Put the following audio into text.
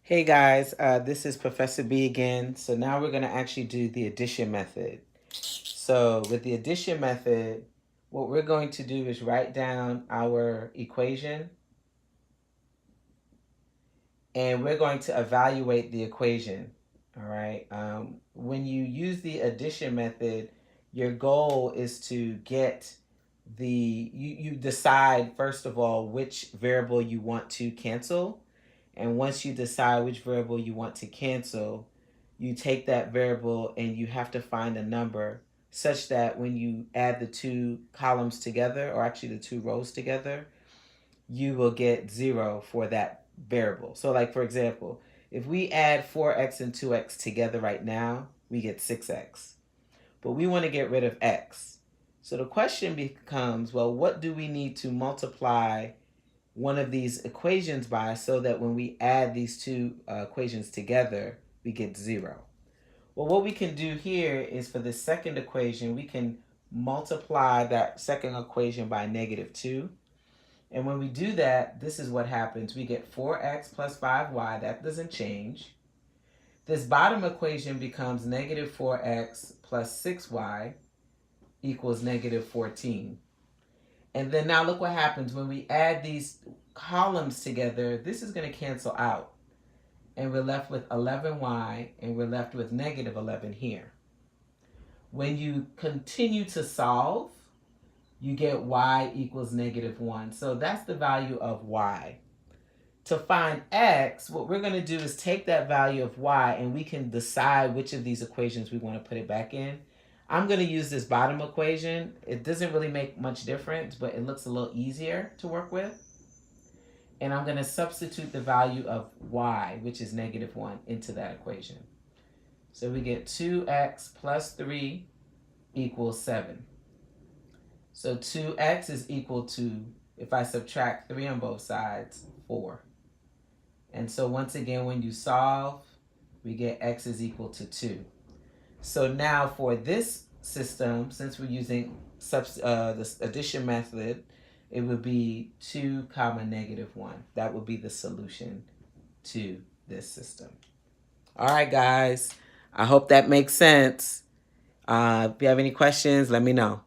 Hey guys, this is Professor B again. So now we're going to actually do the addition method. So with the addition method, what we're going to do is write down our equation and we're going to evaluate the equation. All right. When you use the addition method, your goal is to get you decide first of all which variable you want to cancel. And once you decide which variable you want to cancel, you take that variable and you have to find a number such that when you add the two columns together, or actually the two rows together, you will get 0 for that variable. So like for example, if we add 4x and 2x together right now, we get 6x. But we want to get rid of x. So the question becomes, well, what do we need to multiply one of these equations by so that when we add these two equations together, we get 0? Well, what we can do here is for the second equation, we can multiply that second equation by -2. And when we do that, this is what happens. We get 4x plus 5y. That doesn't change. This bottom equation becomes -4x plus 6y equals -14. And then now look what happens when we add these columns together. This is going to cancel out. And we're left with 11y, and we're left with -11 here. When you continue to solve, you get y equals -1. So that's the value of y. To find x, what we're going to do is take that value of y and we can decide which of these equations we want to put it back in. I'm going to use this bottom equation. It doesn't really make much difference, but it looks a little easier to work with. And I'm going to substitute the value of y, which is -1, into that equation. So we get 2x plus 3 equals 7. So 2x is equal to, if I subtract 3 on both sides, 4. And so once again, when you solve, we get x is equal to 2. So now for this system, since we're using this addition method, it would be 2 comma -1. That would be the solution to this system. All right, guys. I hope that makes sense. If you have any questions, let me know.